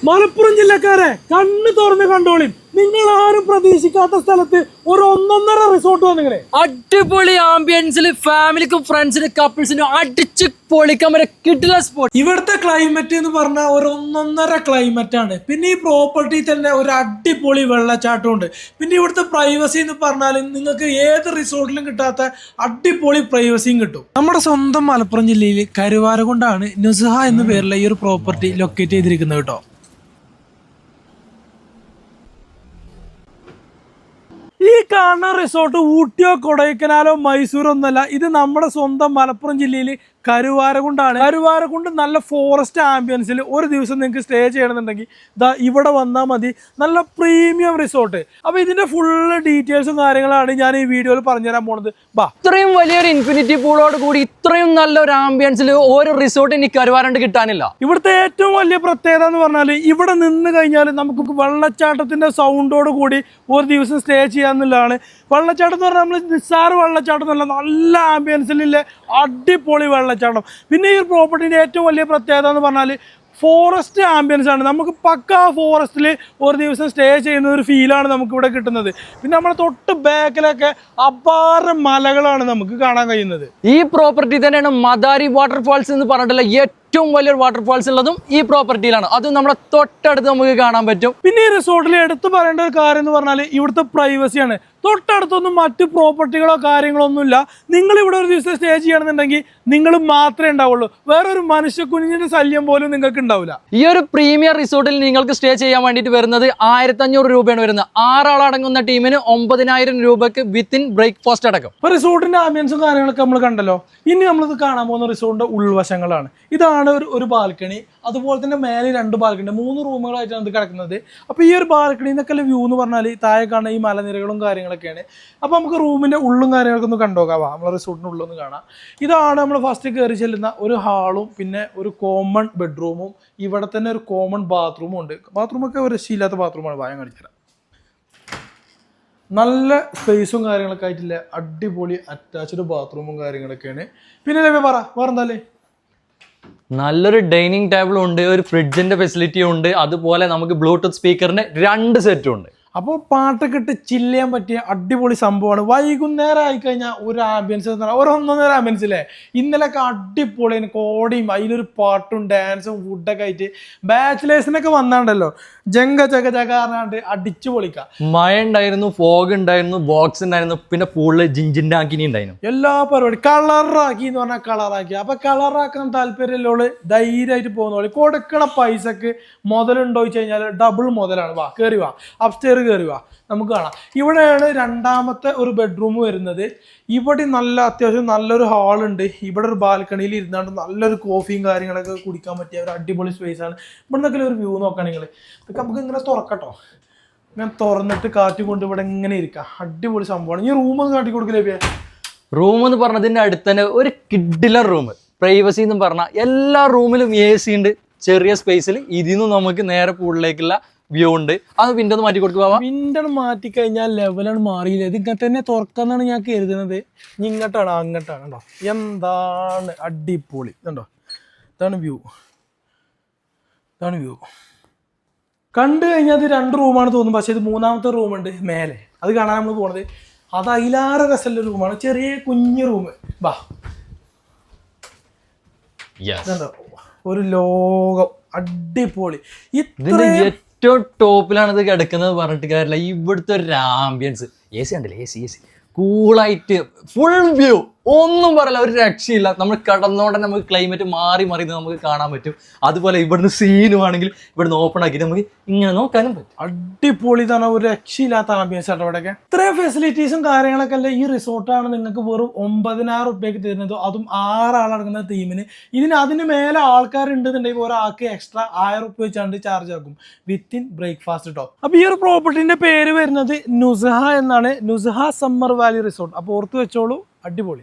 മലപ്പുറം ജില്ലക്കാരെ കണ്ണ് തുറന്ന് കണ്ടോളി. നിങ്ങൾ ആരും പ്രതീക്ഷിക്കാത്ത സ്ഥലത്ത് ഒരു ഒന്നൊന്നര റിസോർട്ട് വന്നിങ്ങനെ അടിപൊളി ആംബിയൻസിൽ ഫാമിലിക്കും ഫ്രണ്ട്സിനും കപ്പിൾസിനും അടിച്ച് പൊളിക്കാൻ പറ്റിയ കിടില സ്പോട്ട്. ഇവിടുത്തെ ക്ലൈമറ്റ് എന്ന് പറഞ്ഞാൽ ഒരു ഒന്നൊന്നര ക്ലൈമറ്റ് ആണ്. പിന്നെ ഈ പ്രോപ്പർട്ടി തന്നെ ഒരു അടിപൊളി വെള്ളച്ചാട്ടം ഉണ്ട്. പിന്നെ ഇവിടുത്തെ പ്രൈവസി എന്ന് പറഞ്ഞാൽ നിങ്ങൾക്ക് ഏത് റിസോർട്ടിലും കിട്ടാത്ത അടിപൊളി പ്രൈവസിയും കിട്ടും. നമ്മുടെ സ്വന്തം മലപ്പുറം ജില്ലയിൽ കരുവാരകുണ്ടാണ് നുസ്ഹ എന്ന പേരിലുള്ള ഈ ഒരു പ്രോപ്പർട്ടി ലൊക്കേറ്റ് ചെയ്തിരിക്കുന്നത് കേട്ടോ. ഈ കാണുന്ന റിസോർട്ട് ഊട്ടിയോ കൊടൈക്കനാലോ മൈസൂരോ ഒന്നല്ല, ഇത് നമ്മുടെ സ്വന്തം മലപ്പുറം ജില്ലയിൽ കരുവാരകുണ്ടാണ്. കരുവാരകുണ്ട് നല്ല ഫോറസ്റ്റ് ആംബിയൻസിൽ ഒരു ദിവസം നിങ്ങൾക്ക് സ്റ്റേ ചെയ്യണമെന്നുണ്ടെങ്കിൽ ദാ ഇവിടെ വന്നാൽ മതി. നല്ല പ്രീമിയം റിസോർട്ട്. അപ്പോൾ ഇതിന്റെ ഫുള്ള് ഡീറ്റെയിൽസും കാര്യങ്ങളാണ് ഞാൻ ഈ വീഡിയോയിൽ പറഞ്ഞുതരാൻ പോണത്. ഇത്രയും വലിയൊരു ഇൻഫിനിറ്റി പൂളോട് കൂടി ഇത്രയും നല്ലൊരു ആംബിയൻസിൽ ഒരു റിസോർട്ട് ഇനി കരുവാരണ്ട് കിട്ടാനില്ല. ഇവിടുത്തെ ഏറ്റവും വലിയ പ്രത്യേകത എന്ന് പറഞ്ഞാൽ ഇവിടെ നിന്ന് കഴിഞ്ഞാൽ നമുക്ക് വെള്ളച്ചാട്ടത്തിന്റെ സൗണ്ടോട് കൂടി ഒരു ദിവസം സ്റ്റേ ചെയ്യാന്നുള്ളതാണ്. വെള്ളച്ചാട്ടം എന്ന് പറഞ്ഞാൽ നമ്മൾ നിസ്സാര വെള്ളച്ചാട്ടം എന്നല്ല, നല്ല ആംബിയൻസിലുള്ള അടിപൊളി വെള്ളച്ചാട്ടം. പിന്നെ ഈ പ്രോപ്പർട്ടിന്റെ ഏറ്റവും വലിയ പ്രത്യേകത എന്ന് പറഞ്ഞാൽ ഫോറസ്റ്റ് ആംബിയൻസ് ആണ്. നമുക്ക് പക്കാ ഫോറസ്റ്റിൽ ഒരു ദിവസം സ്റ്റേ ചെയ്യുന്ന ഒരു ഫീലാണ് നമുക്ക് ഇവിടെ കിട്ടുന്നത്. പിന്നെ നമ്മുടെ തൊട്ട് ബാക്കിലൊക്കെ അപാര മലകളാണ് നമുക്ക് കാണാൻ കഴിയുന്നത്. ഈ പ്രോപ്പർട്ടി തന്നെയാണ് മദാരി വാട്ടർഫാൾസ് എന്ന് പറഞ്ഞിട്ടുള്ള ഏറ്റവും വലിയൊരു വാട്ടർഫാൾസ് ഉള്ളതും ഈ പ്രോപ്പർട്ടിയിലാണ്. അതും നമ്മുടെ തൊട്ടടുത്ത് നമുക്ക് കാണാൻ പറ്റും. പിന്നെ ഈ റിസോർട്ടിൽ എടുത്തു പറയേണ്ട ഒരു കാര്യം എന്ന് പറഞ്ഞാൽ ഇവിടുത്തെ പ്രൈവസിയാണ്. തൊട്ടടുത്തൊന്നും മറ്റു പ്രോപ്പർട്ടികളോ കാര്യങ്ങളോ ഒന്നുമില്ല. നിങ്ങൾ ഇവിടെ ഒരു ദിവസം സ്റ്റേ ചെയ്യണമെന്നുണ്ടെങ്കിൽ നിങ്ങൾ മാത്രമേ ഉണ്ടാവുള്ളൂ. വേറൊരു മനുഷ്യ കുഞ്ഞിന്റെ ശല്യം പോലും നിങ്ങൾക്ക് ഉണ്ടാവില്ല. ഈ ഒരു പ്രീമിയർ റിസോർട്ടിൽ നിങ്ങൾക്ക് സ്റ്റേ ചെയ്യാൻ വേണ്ടിയിട്ട് വരുന്നത് 1500 രൂപയാണ് വരുന്നത്. 6 ആളടങ്ങുന്ന ടീമിന് 9000 രൂപക്ക് വിത്തിൻ ബ്രേക്ക്ഫാസ്റ്റ് അടക്കം. ഇപ്പൊ റിസോർട്ടിന്റെ ആംബിയൻസും കാര്യങ്ങളൊക്കെ നമ്മൾ കണ്ടല്ലോ. ഇനി നമ്മളിത് കാണാൻ പോകുന്ന റിസോർട്ടിന്റെ ഉൾവശങ്ങളാണ്. ഇതാണ് ഒരു ബാൽക്കണി. അതുപോലെ തന്നെ മേലെ 2 ബാൽക്കണി, 3 റൂമുകളായിട്ടാണ് ഇത് കിടക്കുന്നത്. അപ്പോൾ ഈ ഒരു ബാൽക്കണി എന്നൊക്കെ വ്യൂ എന്ന് പറഞ്ഞാൽ താഴെ കാണുന്ന ഈ മലനിരകളും കാര്യങ്ങളൊക്കെയാണ്. അപ്പോൾ നമുക്ക് റൂമിന്റെ ഉള്ളും കാര്യങ്ങളൊക്കെ ഒന്ന് കണ്ടുപോകാം. നമ്മളെ റിസോർട്ടിന്റെ ഉള്ളൊന്ന് കാണാം. ഇതാണ് നമ്മൾ ഫസ്റ്റ് കയറി ചെല്ലുന്ന ഒരു ഹാളും പിന്നെ ഒരു കോമൺ ബെഡ്റൂമും ഇവിടെ തന്നെ ഒരു കോമൺ ബാത്റൂമും ഉണ്ട്. ബാത്റൂമൊക്കെ ഒരു രക്ഷയില്ലാത്ത ബാത്റൂമാണ്. വായം കാണിച്ചുതരാം. നല്ല സ്പേസും കാര്യങ്ങളൊക്കെ ആയിട്ടില്ല, അടിപൊളി അറ്റാച്ച്ഡ് ബാത്റൂമും കാര്യങ്ങളൊക്കെയാണ്. പിന്നെ വേറെന്താല്ലേ, നല്ലൊരു ഡൈനിങ് ടേബിളും ഉണ്ട്, ഒരു ഫ്രിഡ്ജിന്റെ ഫെസിലിറ്റിയും ഉണ്ട്. അതുപോലെ നമുക്ക് ബ്ലൂടൂത്ത് സ്പീക്കറിന്റെ 2 സെറ്റും ഉണ്ട്. അപ്പോൾ പാട്ടൊക്കെ ഇട്ട് ചില്ല് ചെയ്യാൻ പറ്റിയ അടിപൊളി സംഭവമാണ്. വൈകുന്നേരം ആയിക്കഴിഞ്ഞാൽ ഒരു ആംബിയൻസ് ഒരു ഒന്നൊന്നര ആംബിയൻസ് ഇല്ലേ. ഇന്നലെയൊക്കെ അടിപൊളിയാണ്, കോടിയും അതിലൊരു പാട്ടും ഡാൻസും ഫുഡൊക്കെ ആയിട്ട് ബാച്ചിലേഴ്സിനൊക്കെ വന്നാണ്ടല്ലോ ജങ്ക ചക ചക പറഞ്ഞാണ്ട് അടിച്ചു പൊളിക്കാം. മഴ ഉണ്ടായിരുന്നു, ഫോഗ് ഉണ്ടായിരുന്നു, ബോക്സ് ഉണ്ടായിരുന്നു, പിന്നെ പൂളില് ജിഞ്ചിന്റെ ആക്കിനി ഉണ്ടായിരുന്നു. എല്ലാ പരിപാടി കളറാക്കി എന്ന് പറഞ്ഞാൽ കളറാക്കി. അപ്പൊ കളറാക്കാൻ താല്പര്യമുള്ളവള് ധൈര്യമായിട്ട് പോകുന്നോളി. കൊടുക്കണ പൈസക്ക് മുതലുണ്ടോ വെച്ച് കഴിഞ്ഞാൽ ഡബിൾ മുതലാണ്. വാ കയറി വാ, അപ്സ്റ്റെയർ കയറി വാ, നമുക്ക് കാണാം. ഇവിടെയാണ് രണ്ടാമത്തെ ഒരു ബെഡ്റൂം വരുന്നത്. ഇവിടെ നല്ല അത്യാവശ്യം നല്ലൊരു ഹാളുണ്ട്. ഇവിടെ ഒരു ബാൽക്കണിയിൽ ഇരുന്നാണ്ട് നല്ലൊരു കോഫിയും കാര്യങ്ങളൊക്കെ കുടിക്കാൻ പറ്റിയ ഒരു അടിപൊളി സ്പേസ് ആണ്. ഇവിടെ നിന്നൊക്കെ ഒരു വ്യൂ നോക്കുകയാണെങ്കിൽ ഇതൊക്കെ നമുക്ക് ഇങ്ങനെ തുറക്കട്ടോ. ഞാൻ തുറന്നിട്ട് കാറ്റ് കൊണ്ട് ഇവിടെ ഇങ്ങനെ ഇരിക്കാം. അടിപൊളി സംഭവമാണ്. ഈ റൂം ഒന്ന് കാട്ടി കൊടുക്കില്ലേ? റൂം എന്ന് പറഞ്ഞതിന്റെ അടുത്ത് തന്നെ ഒരു കിഡിലർ റൂം. പ്രൈവസി എന്ന് പറഞ്ഞാൽ എല്ലാ റൂമിലും AC ഉണ്ട്. ചെറിയ സ്പേസിൽ ഇതിന്ന് നമുക്ക് നേരെ പൂളിലേക്കുള്ള വ്യൂ ഉണ്ട്. അത് വിൻഡോ ഒന്ന് മാറ്റി കൊടുക്കുക. വിൻഡോ മാറ്റി കഴിഞ്ഞാൽ ലെവലാണ് മാറിയില്ല. ഇത് ഇങ്ങനെ തന്നെ തുറക്കാന്നാണ് ഞാൻ കരുതുന്നത്. ഇങ്ങോട്ടാണ് അങ്ങോട്ടാണ് കേട്ടോ. എന്താണ് അടിപൊളി കണ്ടോ. ഇതാണ് വ്യൂ. കണ്ടു കഴിഞ്ഞാൽ അത് 2 റൂമാണ് തോന്നും. പക്ഷെ ഇത് 3ാമത്തെ റൂമുണ്ട് മേലെ. അത് കാണാൻ നമ്മൾ പോണത്. അത് അതിലാറെ രസമുള്ള റൂമാണ്. ചെറിയ കുഞ്ഞു റൂം. ബാ ഒരു ലോകം അടിപൊളി. ഏറ്റവും ടോപ്പിലാണ് ഇത് കിടക്കുന്നത് പറഞ്ഞിട്ട് കാര്യമില്ല. ഇവിടുത്തെ ഒരു ആംബിയൻസ് AC ഉണ്ടല്ലേ, AC കൂളായിട്ട് ഫുൾ വ്യൂ, ഒന്നും പറയില്ല, ഒരു രക്ഷയില്ല. നമ്മൾ കടന്നോടെ നമുക്ക് ക്ലൈമറ്റ് മാറി നമുക്ക് കാണാൻ പറ്റും. അതുപോലെ ഇവിടുന്ന് സീനും ആണെങ്കിൽ ഇവിടുന്ന് ഓപ്പൺ ആക്കിയിട്ട് നമുക്ക് ഇങ്ങനെ നോക്കാനും പറ്റും. അടിപൊളി തന്നെ, ഒരു രക്ഷയില്ലാത്ത ആംബിയൻസ് ആട്ടോ ഇവിടെയൊക്കെ. ഇത്രയും ഫെസിലിറ്റീസും കാര്യങ്ങളൊക്കെ അല്ലേ ഈ റിസോർട്ടാണ് നിങ്ങൾക്ക് വെറും 9000 രൂപയ്ക്ക് തരുന്നത്. അതും 6 ആളടങ്ങുന്ന ടീമിന്. അതിന് മേലെ ആൾക്കാരുണ്ടെന്നുണ്ടെങ്കിൽ ഒരാൾക്ക് എക്സ്ട്രാ 1000 രൂപ വെച്ചാണ്ട് ചാർജ് ആക്കും വിത്തിൻ ബ്രേക്ക്ഫാസ്റ്റ് കേട്ടോ. അപ്പോൾ ഈ ഒരു പ്രോപ്പർട്ടിന്റെ പേര് വരുന്നത് നുസ്ഹ എന്നാണ്. Nuzha summer Valley resort. അപ്പോൾ ഓർത്ത് വെച്ചോളൂ, അടിപൊളി.